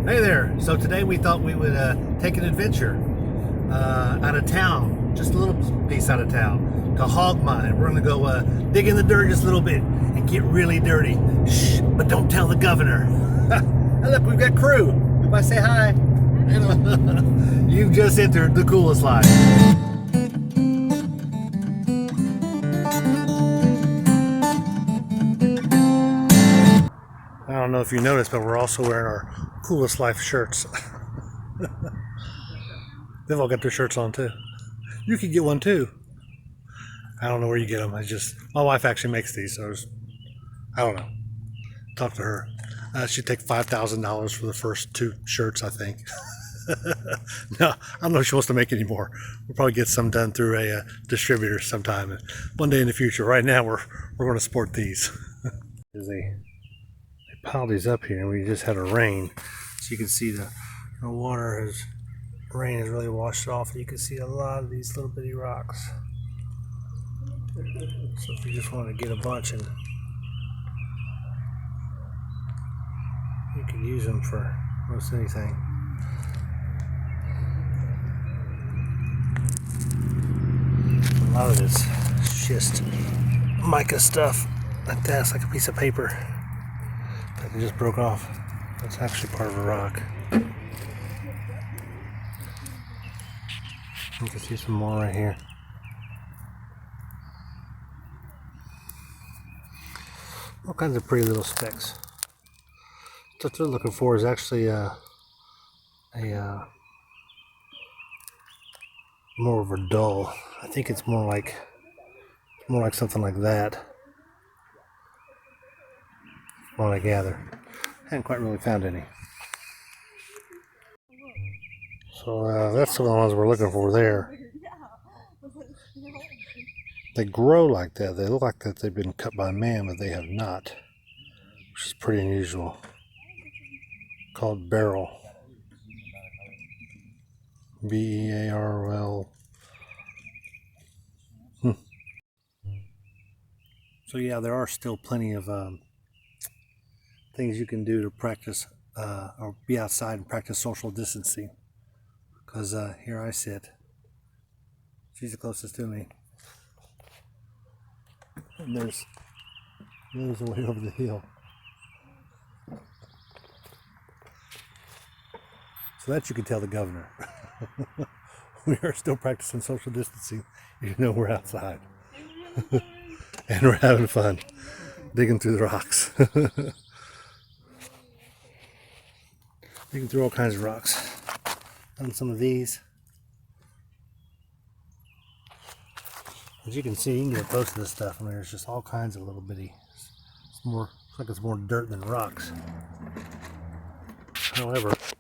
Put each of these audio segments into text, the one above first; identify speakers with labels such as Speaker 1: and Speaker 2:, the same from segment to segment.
Speaker 1: Hey there. So today we thought we would take an adventure out of town, just a little piece out of town, to Hogg Mine. We're going to go dig in the dirt just a little bit and get really dirty. Shh, but don't tell the governor. Hey, look, we've got crew. Everybody say hi. You've just entered the coolest life. I don't know if you noticed, but we're also wearing our coolest life shirts. They've all got their shirts on too. You could get one too. I don't know where you get them. My wife actually makes these, so I don't know. Talk to her. She'd take $5,000 for the first 2 shirts, I think. No, I don't know if she wants to make any more. We'll probably get some done through a distributor sometime, one day in the future. Right now, we're going to sport these. They piled these up here, and we just had a rain, so you can see the rain has really washed it off. You can see a lot of these little bitty rocks. So if you just want to get a bunch, and you can use them for most anything. A lot of this schist mica stuff like that. It's like a piece of paper that just broke off. That's actually part of a rock. You can see some more right here. All kinds of pretty little specks. What they're looking for is actually more of a dull. I think it's more like something like that. From what I gather, I haven't quite really found any. So that's the ones we're looking for there. They grow like that. They look like that they've been cut by man, but they have not, which is pretty unusual. Called beryl. B-E-A-R-L. So yeah, there are still plenty of things you can do to practice or be outside and practice social distancing. Because here I sit. She's the closest to me. And there's way over the hill. So that you can tell the governor. We are still practicing social distancing, even though we're outside. And we're having fun digging through the rocks. Digging through all kinds of rocks. Done some of these. As you can see, you can get close to this stuff. I mean, there's just all kinds of little bitty. Looks like it's more dirt than rocks. However, if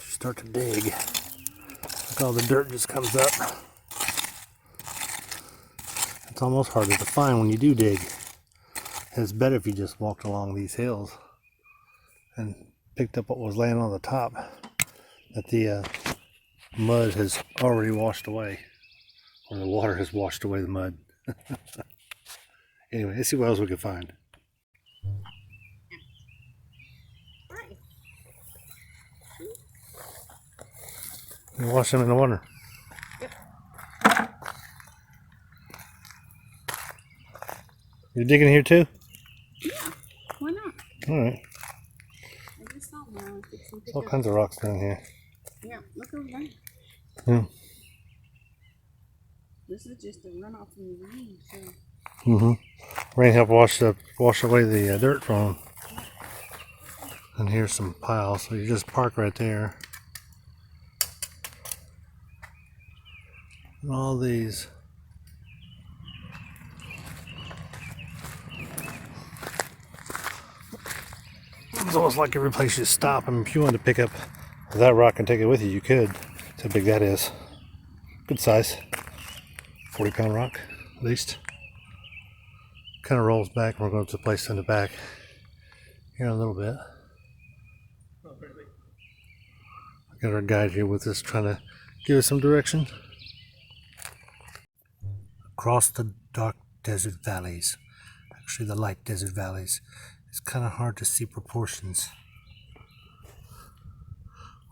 Speaker 1: you start to dig, look, all the dirt just comes up. It's almost harder to find when you do dig. And it's better if you just walked along these hills and picked up what was laying on the top that the mud has already washed away, or the water has washed away the mud. Anyway, let's see what else we can find. You wash them in the water.
Speaker 2: Yep.
Speaker 1: You're digging here too?
Speaker 2: Yeah, why not?
Speaker 1: All right.
Speaker 2: I just thought now I could
Speaker 1: There's all kinds of rocks down here.
Speaker 2: Yeah, look over there.
Speaker 1: Yeah.
Speaker 2: This is just a runoff from the rain, so.
Speaker 1: Rain helped wash away the dirt from them. And here's some piles, so you just park right there. And all these. It's almost like every place you stop. I mean, if you wanted to pick up that rock and take it with you, you could. That's how big that is. Good size. 40-pound rock, at least. Kind of rolls back, and we're going to the place in the back here in a little bit. I got our guide here with us, trying to give us some direction. Across the dark desert valleys, actually the light desert valleys, it's kind of hard to see proportions.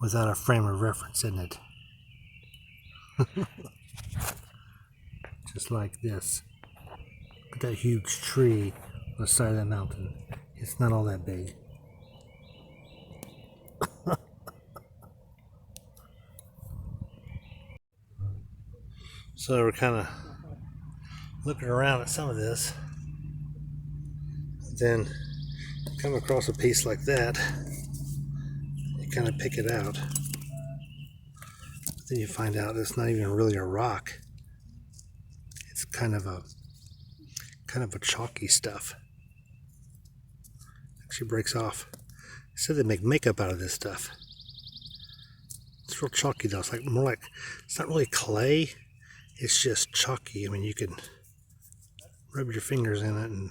Speaker 1: without a frame of reference in it. Just like this. Look at that huge tree on the side of that mountain. It's not all that big. So we're kind of looking around at some of this. Then come across a piece like that. You kind of pick it out. But then you find out it's not even really a rock. It's kind of a chalky stuff. Actually breaks off. They said they make makeup out of this stuff. It's real chalky though. It's like more like, it's not really clay. It's just chalky. I mean, you can rub your fingers in it and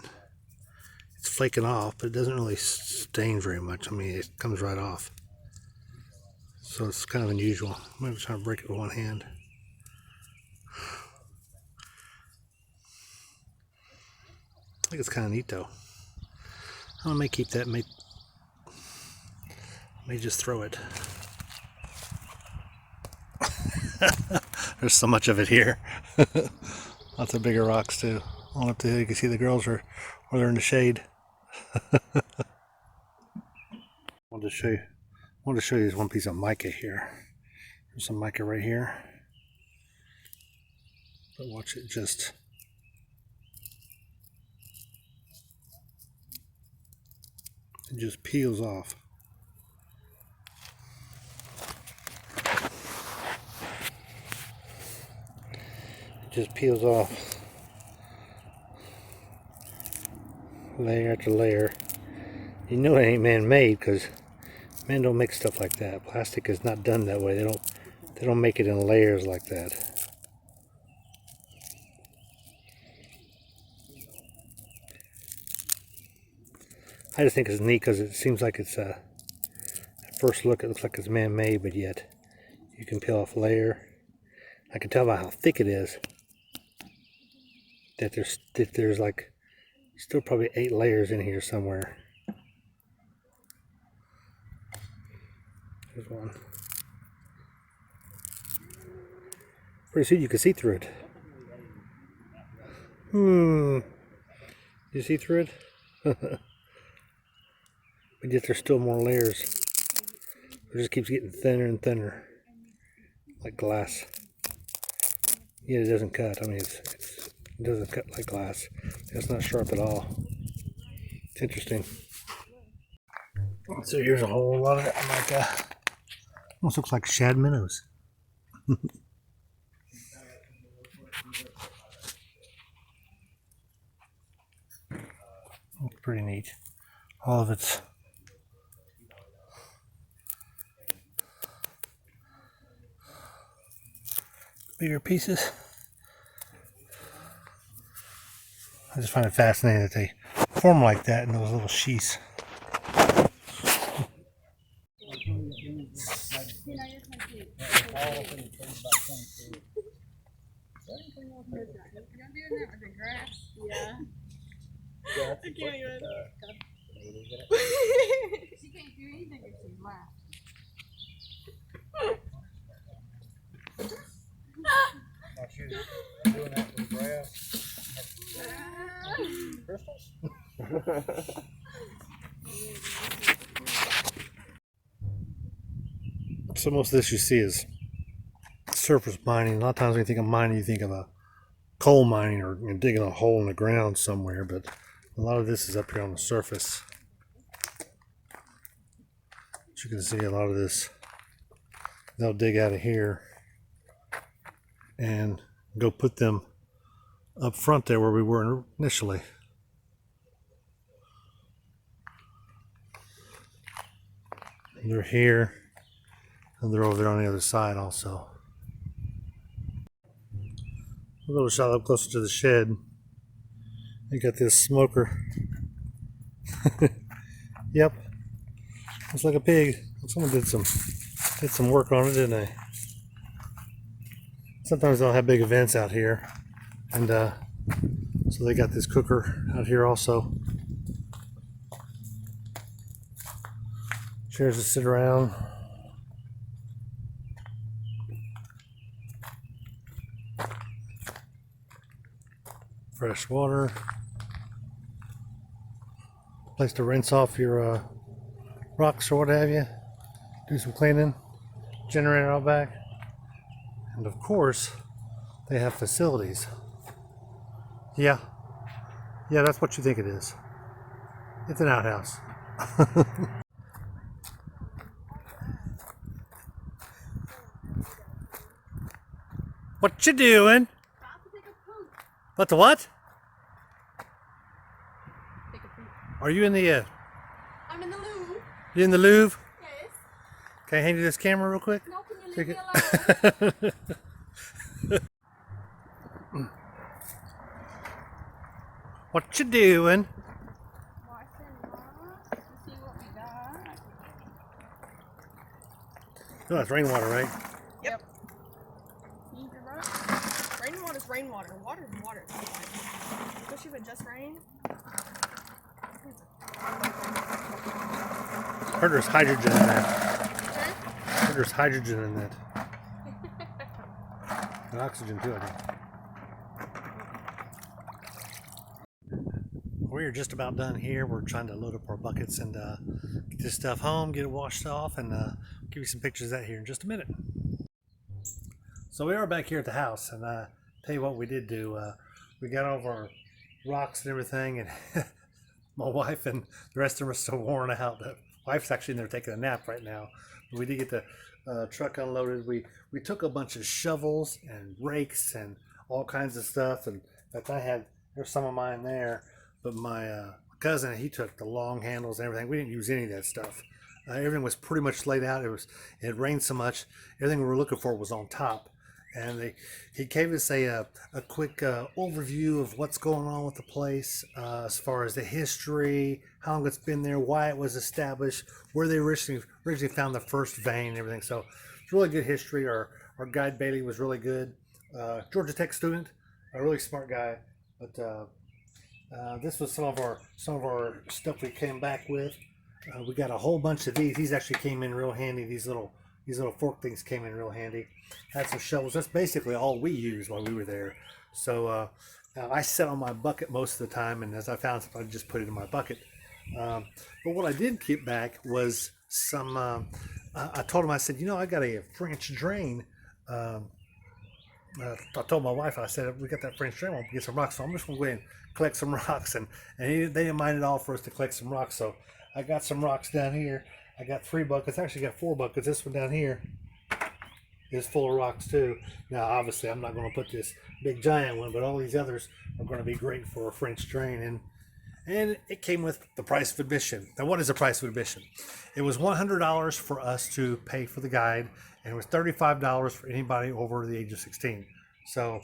Speaker 1: it's flaking off, but it doesn't really stain very much. I mean, it comes right off. So it's kind of unusual. I'm going to try to break it with one hand. I think it's kind of neat though. I may keep that, may just throw it. There's so much of it here. Lots of bigger rocks too. All up there you can see the girls are, or they're in the shade. wanted to show you this one piece of mica here. There's some mica right here. But watch it just peels off. It just peels off layer after layer. You know it ain't man-made because men don't make stuff like that. Plastic is not done that way. They don't make it in layers like that. I just think it's neat because it seems like it's at first look it looks like it's man-made, but yet you can peel off a layer. I can tell by how thick it is that there's like still probably 8 layers in here somewhere. There's one. Pretty soon you can see through it. You see through it? But yet there's still more layers. It just keeps getting thinner and thinner, like glass. Yet it doesn't cut. I mean, it doesn't cut like glass. It's not sharp at all. It's interesting. So here's a whole lot of that mica. Almost looks like shad minnows. It's pretty neat. All of it's bigger pieces. I just find it fascinating that they form like that in those little sheaths.
Speaker 2: Yeah. I can't even. She can't do anything if she's laughing.
Speaker 1: Like she was doing that with grass. Crystals? So most of this you see is surface mining. A lot of times when you think of mining, you think of a coal mining or digging a hole in the ground somewhere, but a lot of this is up here on the surface. As you can see, a lot of this, they'll dig out of here and go put them up front there where we were initially. They're here and they're over there on the other side also. A little shot up closer to the shed. You got this smoker. Yep. Looks like a pig. Someone did some work on it, didn't they? Sometimes they'll have big events out here. And so they got this cooker out here also. Chairs to sit around. fresh water. Place to rinse off your rocks or what have you. Do some cleaning. Generator out back. And of course, they have facilities. Yeah, that's what you think it is. It's an outhouse. What you doing?
Speaker 2: About to take a poop.
Speaker 1: What the what?
Speaker 2: Take a poop.
Speaker 1: Are you in the
Speaker 2: I'm in the loo.
Speaker 1: you in the Louvre?
Speaker 2: Yes.
Speaker 1: Can I hand you this camera real quick?
Speaker 2: No, can you
Speaker 1: Take
Speaker 2: leave me
Speaker 1: it.
Speaker 2: alone?
Speaker 1: What you doing?
Speaker 2: Watching rocks to see what we got.
Speaker 1: Oh, that's rainwater, right?
Speaker 2: Yep. Need your rock? Rainwater's rainwater. Water's water. Especially if it just rained.
Speaker 1: Heard there's hydrogen in that.
Speaker 2: Huh?
Speaker 1: Heard there's hydrogen in that. And oxygen too, I think. We're just about done here. We're trying to load up our buckets and get this stuff home, get it washed off, and give you some pictures of that here in just a minute. So we are back here at the house, and tell you what we did do. We got all of our rocks and everything, and my wife and the rest of them are still worn out. The wife's actually in there taking a nap right now. But we did get the truck unloaded. We took a bunch of shovels and rakes and all kinds of stuff. And in fact, there's some of mine there. But my cousin, he took the long handles and everything. We didn't use any of that stuff. Everything was pretty much laid out. It had rained so much. Everything we were looking for was on top. And he gave us a quick overview of what's going on with the place as far as the history, how long it's been there, why it was established, where they originally found the first vein and everything. So it's really good history. Our guide Bailey was really good. Georgia Tech student, a really smart guy. But this was some of our stuff we came back with. We got a whole bunch of these. These actually came in real handy. These little fork things came in real handy. Had some shovels. That's basically all we used while we were there. So I sat on my bucket most of the time, and as I found something, I just put it in my bucket. But what I did keep back was some. I told him, I said, I got a French drain. I told my wife, I said, we got that French drain. We'll get some rocks. So I'm just going to go ahead and collect some rocks. And they didn't mind at all for us to collect some rocks. So I got some rocks down here. I got 3 buckets. Actually got 4 buckets. This one down here is full of rocks too. Now, obviously, I'm not going to put this big giant one, but all these others are going to be great for a French drain. And it came with the price of admission. Now, what is the price of admission? It was $100 for us to pay for the guide, and it was $35 for anybody over the age of 16. So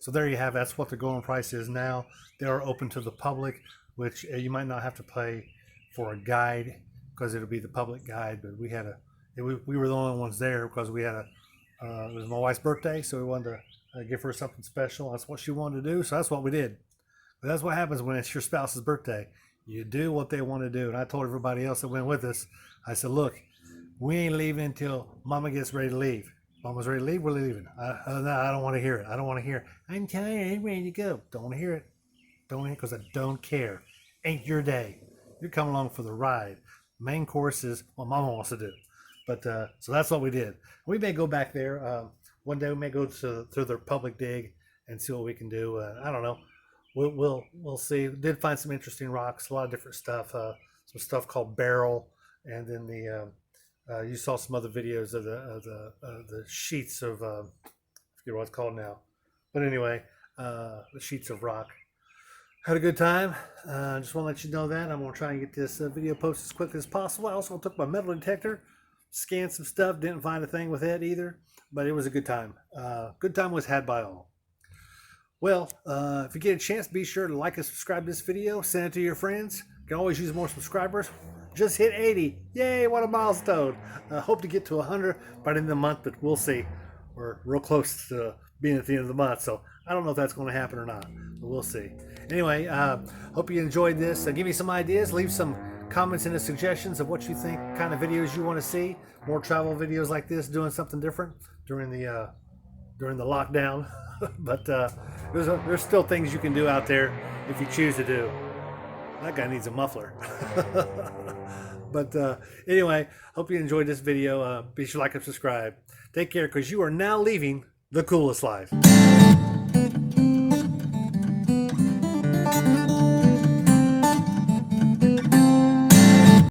Speaker 1: there you have it. That's what the going price is now. They are open to the public, which you might not have to pay for a guide because it'll be the public guide. But we were the only ones there because we had it was my wife's birthday, so we wanted to give her something special. That's what she wanted to do, so that's what we did. But that's what happens when it's your spouse's birthday. You do what they want to do. And I told everybody else that went with us, I said, look, we ain't leaving until Mama gets ready to leave. Mama's ready to leave, we're leaving. I don't want to hear it. I don't want to hear it. I'm tired, I'm ready to go. Don't want to hear it. Don't want to hear it because I don't care. Ain't your day. You're coming along for the ride. Main course is what Mama wants to do. But so that's what we did. We may go back there. One day we may go through their public dig and see what we can do. I don't know. We'll see. We did find some interesting rocks, a lot of different stuff. Some stuff called beryl, and then you saw some other videos of the sheets of I forget what it's called now, but anyway, the sheets of rock. Had a good time. Just want to let you know that I'm going to try and get this video posted as quickly as possible. I also took my metal detector, scanned some stuff, didn't find a thing with it either, but it was a good time. Good time was had by all. Well, if you get a chance, be sure to like and subscribe to this video. Send it to your friends. You can always use more subscribers. Just hit 80. Yay, what a milestone. Hope to get to 100 by the end of the month, but we'll see. We're real close to being at the end of the month, so I don't know if that's going to happen or not, but we'll see. Anyway, hope you enjoyed this. Give me some ideas. Leave some comments and suggestions of what you think, kind of videos you want to see. More travel videos like this, doing something different during the during the lockdown. But there's still things you can do out there if you choose to do. That guy needs a muffler. But anyway, hope you enjoyed this video. Be sure to like and subscribe. Take care, because you are now leaving the coolest life.